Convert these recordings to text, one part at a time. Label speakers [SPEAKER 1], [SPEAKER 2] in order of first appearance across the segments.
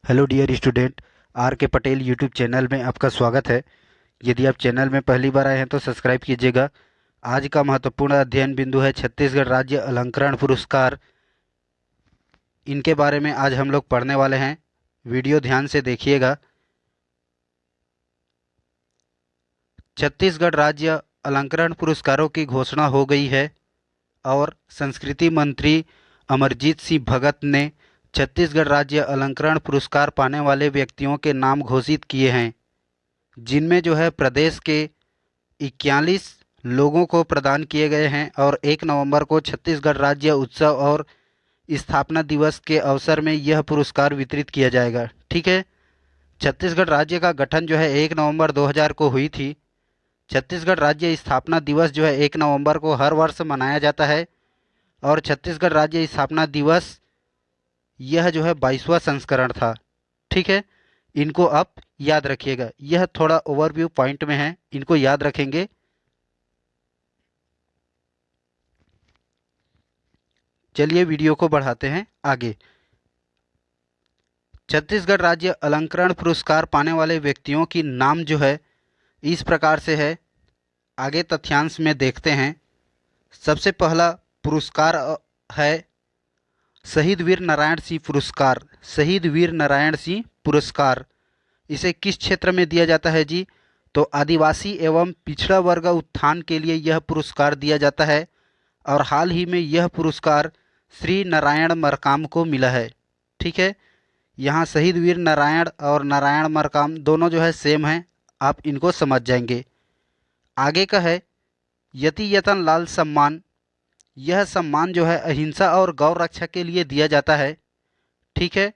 [SPEAKER 1] Hello dear student, are के Patel YouTube channel में आपका स्वागत है। यदि आप चैनल में पहली बार आए हैं तो सब्सक्राइब कीजिएगा। आज का महत्वपूर्ण अध्ययन बिंदु है छत्तीसगढ़ राज्य अलंकरण पुरस्कार। इनके बारे में आज हम लोग पढ़ने वाले हैं। वीडियो ध्यान से देखिएगा। छत्तीसगढ़ राज्य अलंकरण पुरस्कारों की घोषणा हो गई है और संस्कृति मंत्री अमरजीत सिंह भगत ने छत्तीसगढ़ राज्य अलंकरण पुरस्कार पाने वाले व्यक्तियों के नाम घोषित किए हैं, जिनमें जो है प्रदेश के 41 लोगों को प्रदान किए गए हैं और 1 नवंबर को छत्तीसगढ़ राज्य उत्सव और स्थापना दिवस के अवसर में यह पुरस्कार वितरित किया जाएगा। ठीक है। छत्तीसगढ़ राज्य का गठन जो है 1 नवंबर 2000 को हुई थी। छत्तीसगढ़ राज्य स्थापना दिवस जो है 1 नवंबर को हर वर्ष मनाया जाता है और छत्तीसगढ़ राज्य स्थापना दिवस यह जो है 22वां संस्करण था। ठीक है। इनको आप याद रखिएगा। यह थोड़ा ओवरव्यू पॉइंट में है, इनको याद रखेंगे। चलिए वीडियो को बढ़ाते हैं आगे। छत्तीसगढ़ राज्य अलंकरण पुरस्कार पाने वाले व्यक्तियों की नाम जो है इस प्रकार से है। आगे तथ्यांश में देखते हैं। सबसे पहला पुरस्कार है शहीद वीर नारायण सिंह पुरस्कार। शहीद वीर नारायण सिंह पुरस्कार इसे किस क्षेत्र में दिया जाता है जी? तो आदिवासी एवं पिछड़ा वर्ग उत्थान के लिए यह पुरस्कार दिया जाता है और हाल ही में यह पुरस्कार श्री नारायण मरकाम को मिला है। ठीक है। यहाँ शहीद वीर नारायण और नारायण मरकाम दोनों जो है सेम हैं, आप इनको समझ जाएंगे। आगे का है यति यतन लाल सम्मान। यह सम्मान जो है अहिंसा और गौ रक्षा के लिए दिया जाता है। ठीक है।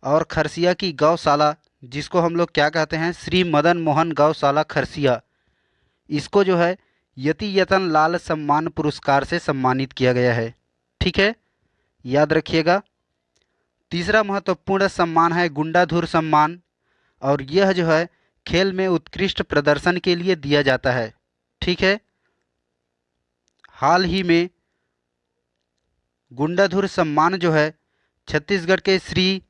[SPEAKER 1] और खरसिया की गौशाला, जिसको हम लोग क्या कहते हैं, श्री मदन मोहन गौशाला खरसिया, इसको जो है यति यतन लाल सम्मान पुरस्कार से सम्मानित किया गया है। ठीक है, याद रखिएगा। तीसरा महत्वपूर्ण सम्मान है गुंडाधुर सम्मान और यह जो है खेल में उत्कृष्ट प्रदर्शन के लिए दिया जाता है। ठीक है। हाल ही में गुंडाधुर सम्मान जो है छत्तीसगढ़ के श्री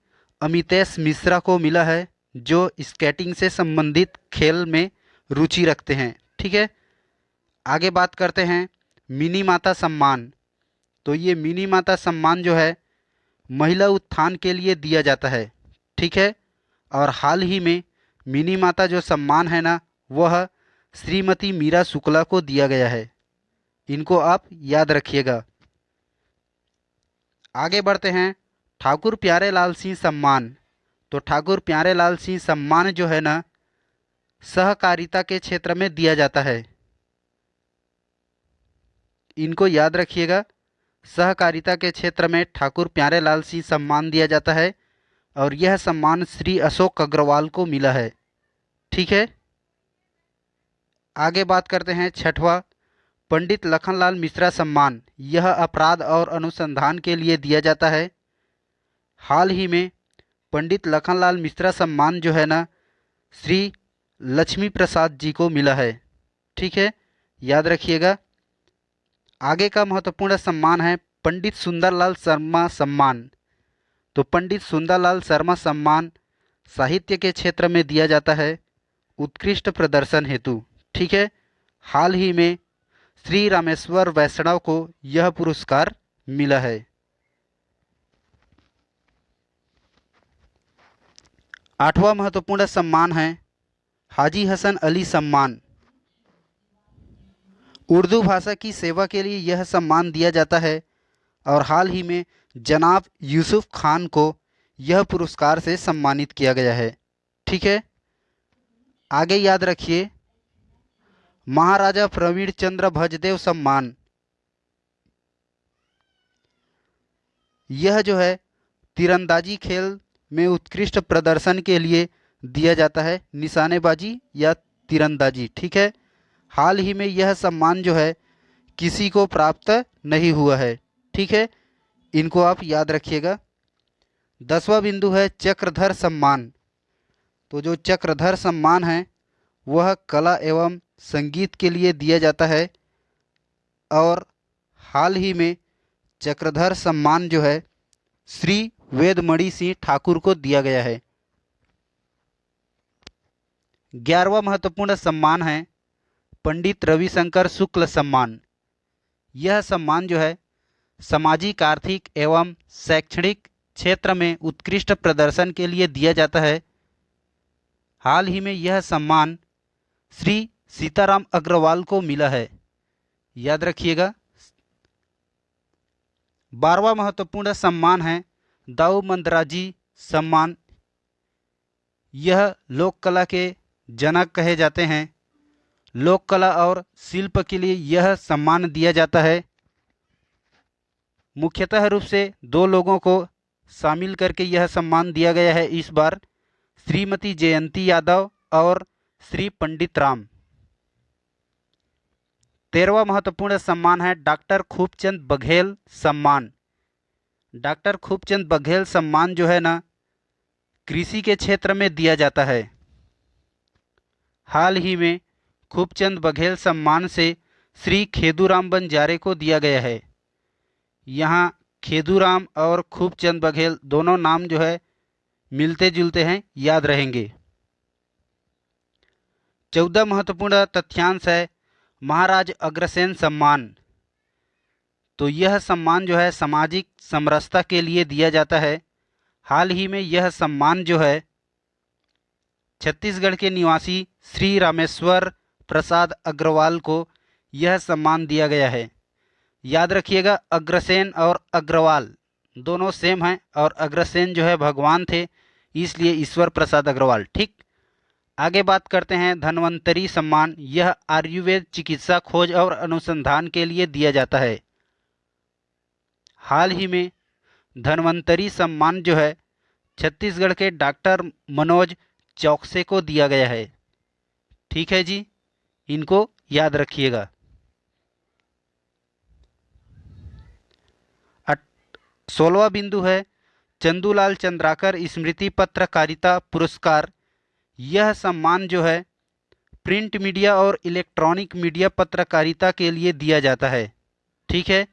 [SPEAKER 1] अमितेश मिश्रा को मिला है, जो स्केटिंग से संबंधित खेल में रुचि रखते हैं। ठीक है। आगे बात करते हैं मिनी माता सम्मान। तो ये मिनी माता सम्मान जो है महिला उत्थान के लिए दिया जाता है। ठीक है। और हाल ही में मिनी माता जो सम्मान है ना, वह श्रीमती मीरा शुक्ला को दिया गया है। इनको आप याद रखिएगा। आगे बढ़ते हैं ठाकुर प्यारेलाल सिंह सम्मान। तो ठाकुर प्यारेलाल सिंह सम्मान जो है ना सहकारिता के क्षेत्र में दिया जाता है। इनको याद रखिएगा। सहकारिता के क्षेत्र में ठाकुर प्यारेलाल सिंह सम्मान दिया जाता है और यह सम्मान श्री अशोक अग्रवाल को मिला है। ठीक है। आगे बात करते हैं छठवां पंडित लखनलाल मिश्रा सम्मान। यह अपराध और अनुसंधान के लिए दिया जाता है। हाल ही में पंडित लखनलाल मिश्रा सम्मान जो है ना श्री लक्ष्मी प्रसाद जी को मिला है। ठीक है, याद रखिएगा। आगे का महत्वपूर्ण सम्मान है पंडित सुंदरलाल शर्मा सम्मान। तो पंडित सुंदरलाल शर्मा सम्मान साहित्य के क्षेत्र में दिया जाता है उत्कृष्ट प्रदर्शन हेतु। ठीक है। हाल ही में श्री रामेश्वर वैष्णव को यह पुरस्कार मिला है। आठवां महत्वपूर्ण सम्मान है हाजी हसन अली सम्मान। उर्दू भाषा की सेवा के लिए यह सम्मान दिया जाता है और हाल ही में जनाब यूसुफ खान को यह पुरस्कार से सम्मानित किया गया है। ठीक है। आगे याद रखिए महाराजा प्रवीण चंद्र भजदेव सम्मान। यह जो है तीरंदाजी खेल में उत्कृष्ट प्रदर्शन के लिए दिया जाता है, निशानेबाजी या तीरंदाजी। ठीक है। हाल ही में यह सम्मान जो है किसी को प्राप्त नहीं हुआ है। ठीक है, इनको आप याद रखिएगा। 10वां बिंदु है चक्रधर सम्मान। तो जो चक्रधर सम्मान है वह कला एवं संगीत के लिए दिया जाता है और हाल ही में चक्रधर सम्मान जो है श्री वेदमणि सिंह ठाकुर को दिया गया है। 11वां महत्वपूर्ण सम्मान है पंडित रविशंकर शुक्ल सम्मान। यह सम्मान जो है सामाजिक, आर्थिक एवं शैक्षणिक क्षेत्र में उत्कृष्ट प्रदर्शन के लिए दिया जाता है। हाल ही में यह सम्मान श्री सीताराम अग्रवाल को मिला है, याद रखिएगा। 12वां महत्वपूर्ण सम्मान है दाऊ मंदराजी सम्मान। यह लोक कला के जनक कहे जाते हैं। लोक कला और शिल्प के लिए यह सम्मान दिया जाता है। मुख्यतः रूप से 2 लोगों को शामिल करके यह सम्मान दिया गया है इस बार, श्रीमती जयंती यादव और श्री पंडित राम। 13वां महत्वपूर्ण सम्मान है डॉक्टर खूबचंद बघेल सम्मान। डॉक्टर खूबचंद बघेल सम्मान जो है ना, कृषि के क्षेत्र में दिया जाता है। हाल ही में खूबचंद बघेल सम्मान से श्री खेदूराम बंजारे को दिया गया है। यहाँ खेदूराम और खूबचंद बघेल दोनों नाम जो है मिलते जुलते हैं, याद रहेंगे। 14 महत्वपूर्ण तथ्यांश है महाराज अग्रसेन सम्मान। तो यह सम्मान जो है सामाजिक समरसता के लिए दिया जाता है। हाल ही में यह सम्मान जो है छत्तीसगढ़ के निवासी श्री रामेश्वर प्रसाद अग्रवाल को यह सम्मान दिया गया है। याद रखिएगा, अग्रसेन और अग्रवाल दोनों सेम हैं और अग्रसेन जो है भगवान थे, इसलिए ईश्वर प्रसाद अग्रवाल। ठीक, आगे बात करते हैं धन्वंतरी सम्मान। यह आयुर्वेद चिकित्सा खोज और अनुसंधान के लिए दिया जाता है। हाल ही में धन्वंतरी सम्मान जो है छत्तीसगढ़ के डॉक्टर मनोज चौकसे को दिया गया है। ठीक है जी, इनको याद रखिएगा। 16वां बिंदु है चंदूलाल चंद्राकर स्मृति पत्रकारिता पुरस्कार। यह सम्मान जो है प्रिंट मीडिया और इलेक्ट्रॉनिक मीडिया पत्रकारिता के लिए दिया जाता है। ठीक है,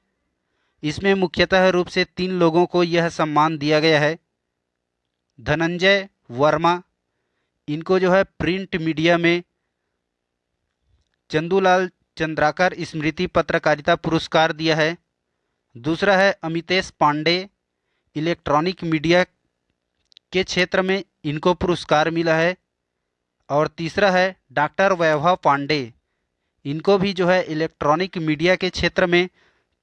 [SPEAKER 1] इसमें मुख्यतः रूप से 3 लोगों को यह सम्मान दिया गया है। धनंजय वर्मा, इनको जो है प्रिंट मीडिया में चंदूलाल चंद्राकर स्मृति पत्रकारिता पुरस्कार दिया है। दूसरा है अमितेश पांडे, इलेक्ट्रॉनिक मीडिया के क्षेत्र में इनको पुरस्कार मिला है। और तीसरा है डॉक्टर वैभव पांडे, इनको भी जो है इलेक्ट्रॉनिक मीडिया के क्षेत्र में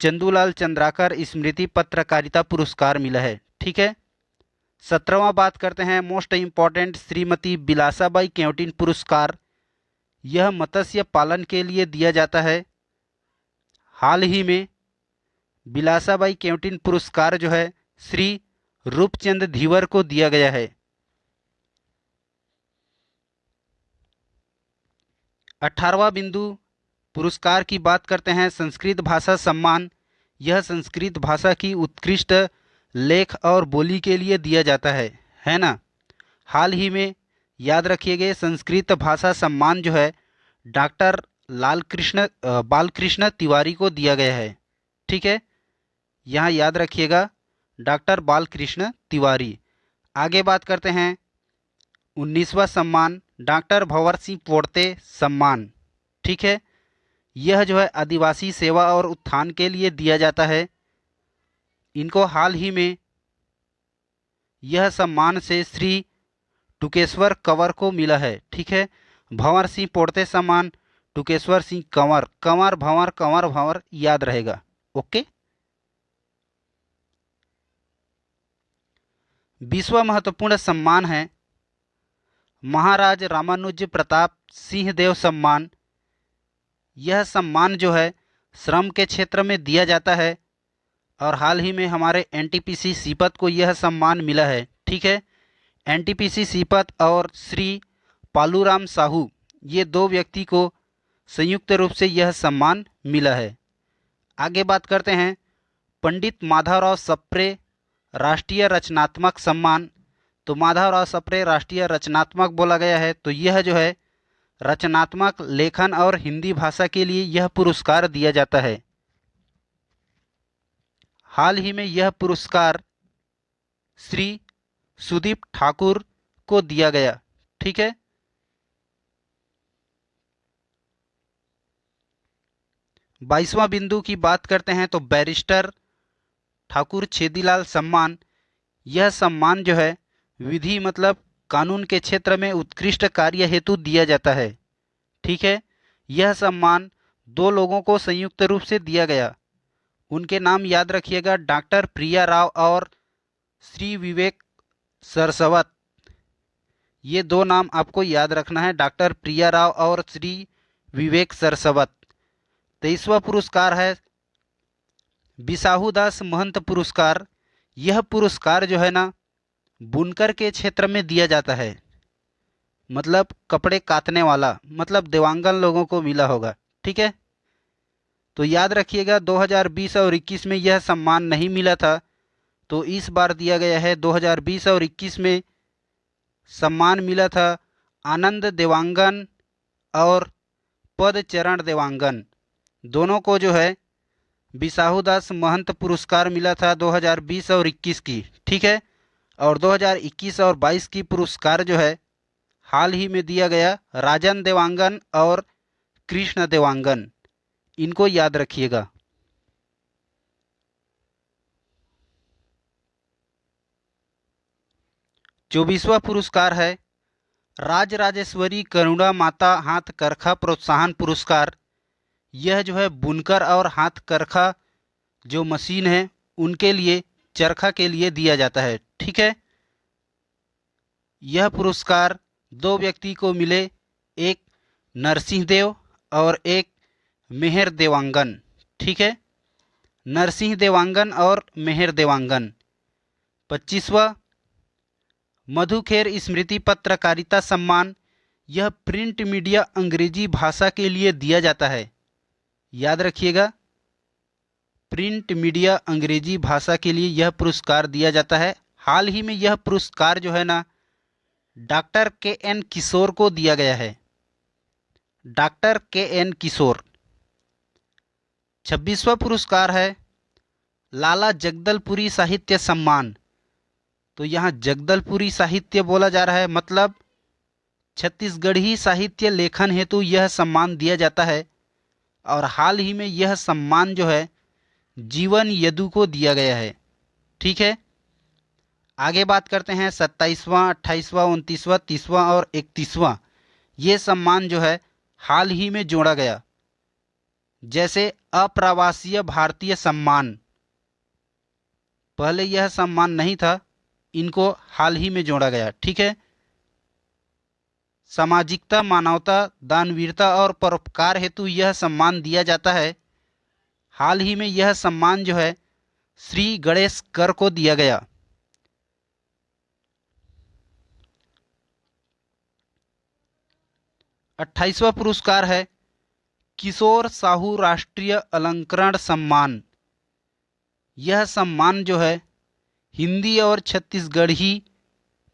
[SPEAKER 1] चंदूलाल चंद्राकर स्मृति पत्रकारिता पुरस्कार मिला है। ठीक है, 17वां बात करते हैं मोस्ट इम्पॉर्टेंट श्रीमती बिलासाबाई केवटिन पुरस्कार। यह मत्स्य पालन के लिए दिया जाता है। हाल ही में बिलासाबाई केवटिन पुरस्कार जो है श्री रूपचंद धीवर को दिया गया है। 18वां बिंदु पुरस्कार की बात करते हैं संस्कृत भाषा सम्मान। यह संस्कृत भाषा की उत्कृष्ट लेख और बोली के लिए दिया जाता है ना। हाल ही में याद रखिएगा, संस्कृत भाषा सम्मान जो है डॉक्टर बालकृष्ण तिवारी को दिया गया है। ठीक है, यहाँ याद रखिएगा डॉक्टर बालकृष्ण तिवारी। आगे बात करते हैं 19वां सम्मान डॉक्टर भंवर सिंह पोर्ते सम्मान। ठीक है, यह जो है आदिवासी सेवा और उत्थान के लिए दिया जाता है। इनको हाल ही में यह सम्मान से श्री टुकेश्वर कंवर को मिला है। ठीक है, भंवर सिंह पोर्ते सम्मान टुकेश्वर सिंह कंवर, कंवर भंवर कंवर भंवर, याद रहेगा। ओके, 20वां महत्वपूर्ण सम्मान है महाराज रामानुज प्रताप सिंह देव सम्मान। यह सम्मान जो है श्रम के क्षेत्र में दिया जाता है और हाल ही में हमारे एनटीपीसी सीपत को यह सम्मान मिला है। ठीक है, एनटीपीसी सीपत और श्री पालूराम साहू, ये 2 व्यक्ति को संयुक्त रूप से यह सम्मान मिला है। आगे बात करते हैं पंडित माधवराव सप्रे राष्ट्रीय रचनात्मक सम्मान। तो माधवराव सप्रे राष्ट्रीय रचनात्मक बोला गया है, तो यह जो है रचनात्मक लेखन और हिंदी भाषा के लिए यह पुरस्कार दिया जाता है। हाल ही में यह पुरस्कार श्री सुदीप ठाकुर को दिया गया। ठीक है, 22वां बिंदु की बात करते हैं तो बैरिस्टर ठाकुर छेदीलाल सम्मान। यह सम्मान जो है विधि मतलब कानून के क्षेत्र में उत्कृष्ट कार्य हेतु दिया जाता है। ठीक है, यह सम्मान दो लोगों को संयुक्त रूप से दिया गया। उनके नाम याद रखिएगा, डॉक्टर प्रिया राव और श्री विवेक सरस्वत। ये दो नाम आपको याद रखना है, डॉक्टर प्रिया राव और श्री विवेक सरस्वत। 23वां पुरस्कार है बिसाहू दास महंत पुरस्कार। यह पुरस्कार जो है ना बुनकर के क्षेत्र में दिया जाता है, मतलब कपड़े कातने वाला, मतलब देवांगन लोगों को मिला होगा। ठीक है, तो याद रखिएगा 2020 और 21 में यह सम्मान नहीं मिला था, तो इस बार दिया गया है। 2020 और 21 में सम्मान मिला था आनंद देवांगन और पदचरण देवांगन, दोनों को जो है बिसाहूदास महंत पुरस्कार मिला था 2020 और 21 की। ठीक है, और 2021 और 22 की पुरस्कार जो है हाल ही में दिया गया राजन देवांगन और कृष्ण देवांगन, इनको याद रखिएगा। चौबीसवां पुरस्कार है राजराजेश्वरी करुणा माता हाथ करखा प्रोत्साहन पुरस्कार। यह जो है बुनकर और हाथ करखा जो मशीन है उनके लिए, चरखा के लिए दिया जाता है। ठीक है, यह पुरस्कार दो व्यक्ति को मिले, एक नरसिंह देव और एक मेहर देवांगन। ठीक है, नरसिंह देवांगन और मेहर देवांगन। 25वां मधुखेर स्मृति पत्रकारिता सम्मान। यह प्रिंट मीडिया अंग्रेजी भाषा के लिए दिया जाता है, याद रखिएगा, प्रिंट मीडिया अंग्रेजी भाषा के लिए यह पुरस्कार दिया जाता है। हाल ही में यह पुरस्कार जो है ना डॉक्टर के एन किशोर को दिया गया है, डॉक्टर के एन किशोर। 26वां पुरस्कार है लाला जगदलपुरी साहित्य सम्मान। तो यहाँ जगदलपुरी साहित्य बोला जा रहा है, मतलब छत्तीसगढ़ी साहित्य लेखन हेतु यह सम्मान दिया जाता है। और हाल ही में यह सम्मान जो है जीवन यदु को दिया गया है। ठीक है, आगे बात करते हैं 27वां, 28वां, 29वां, 30वां और 31वां। ये सम्मान जो है हाल ही में जोड़ा गया, जैसे अप्रवासीय भारतीय सम्मान, पहले यह सम्मान नहीं था, इनको हाल ही में जोड़ा गया। ठीक है, सामाजिकता, मानवता, दानवीरता और परोपकार हेतु यह सम्मान दिया जाता है। हाल ही में यह सम्मान जो है श्री गणेश कर को दिया गया। 28वां पुरस्कार है किशोर साहू राष्ट्रीय अलंकरण सम्मान। यह सम्मान जो है हिंदी और छत्तीसगढ़ी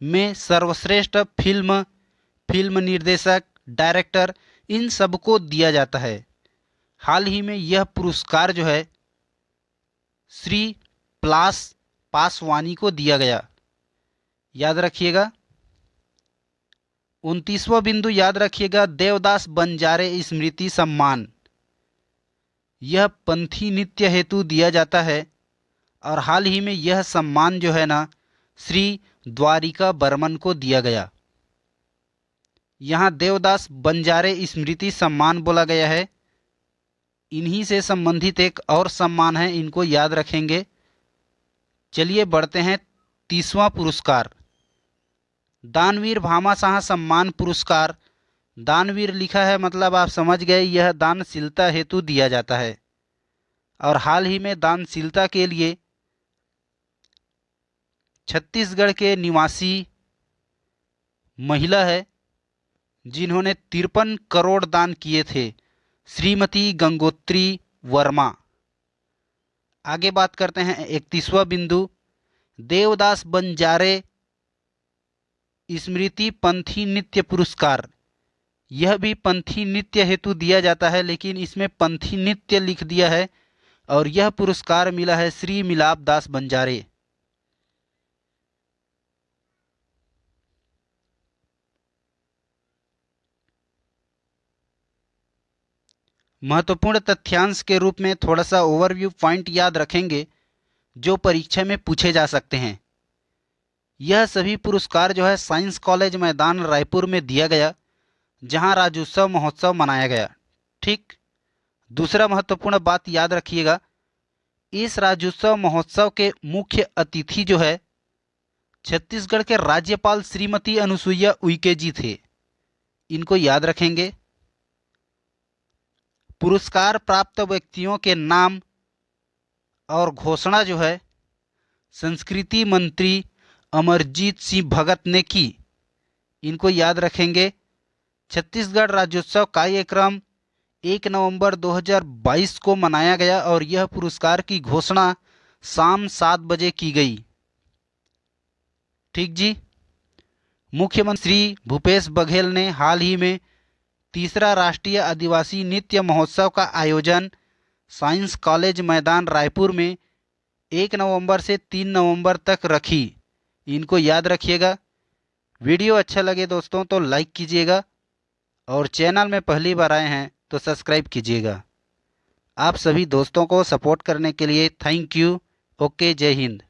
[SPEAKER 1] में सर्वश्रेष्ठ फिल्म, फिल्म निर्देशक, डायरेक्टर, इन सबको दिया जाता है। हाल ही में यह पुरस्कार जो है श्री प्लास पासवानी को दिया गया, याद रखिएगा। 29वां बिंदु याद रखिएगा देवदास बंजारे स्मृति सम्मान। यह पंथी नृत्य हेतु दिया जाता है और हाल ही में यह सम्मान जो है ना श्री द्वारिका बर्मन को दिया गया। यहाँ देवदास बंजारे स्मृति सम्मान बोला गया है, इन्हीं से संबंधित एक और सम्मान है, इनको याद रखेंगे। चलिए बढ़ते हैं 30वां पुरस्कार दानवीर भामाशाह सम्मान पुरस्कार। दानवीर लिखा है मतलब आप समझ गए, यह दानशीलता हेतु दिया जाता है। और हाल ही में दानशीलता के लिए छत्तीसगढ़ के निवासी महिला है जिन्होंने 53 करोड़ दान किए थे, श्रीमती गंगोत्री वर्मा। आगे बात करते हैं 31वां बिंदु देवदास बंजारे स्मृति पंथी नृत्य पुरस्कार। यह भी पंथी नृत्य हेतु दिया जाता है, लेकिन इसमें पंथी नृत्य लिख दिया है और यह पुरस्कार मिला है श्री मिलाप दास बंजारे। महत्वपूर्ण तथ्यांश के रूप में थोड़ा सा ओवरव्यू पॉइंट याद रखेंगे जो परीक्षा में पूछे जा सकते हैं। यह सभी पुरस्कार जो है साइंस कॉलेज मैदान रायपुर में दिया गया, जहां राज्योत्सव महोत्सव मनाया गया। ठीक। दूसरा महत्वपूर्ण बात याद रखिएगा, इस राज्योत्सव महोत्सव के मुख्य अतिथि जो है छत्तीसगढ़ के राज्यपाल श्रीमती अनुसुईया उइके जी थे। इनको याद रखेंगे। पुरस्कार प्राप्त व्यक्तियों के नाम और घोषणा जो है संस्कृति मंत्री अमरजीत सिंह भगत ने की। इनको याद रखेंगे। छत्तीसगढ़ राज्योत्सव कार्यक्रम 1 नवंबर 2022 को मनाया गया और यह पुरस्कार की घोषणा शाम 7 बजे की गई। ठीक जी। मुख्यमंत्री भूपेश बघेल ने हाल ही में तीसरा राष्ट्रीय आदिवासी नृत्य महोत्सव का आयोजन साइंस कॉलेज मैदान रायपुर में 1 नवंबर से 3 नवंबर तक रखी। इनको याद रखिएगा। वीडियो अच्छा लगे दोस्तों तो लाइक कीजिएगा और चैनल में पहली बार आए हैं तो सब्सक्राइब कीजिएगा। आप सभी दोस्तों को सपोर्ट करने के लिए थैंक यू। ओके, जय हिंद।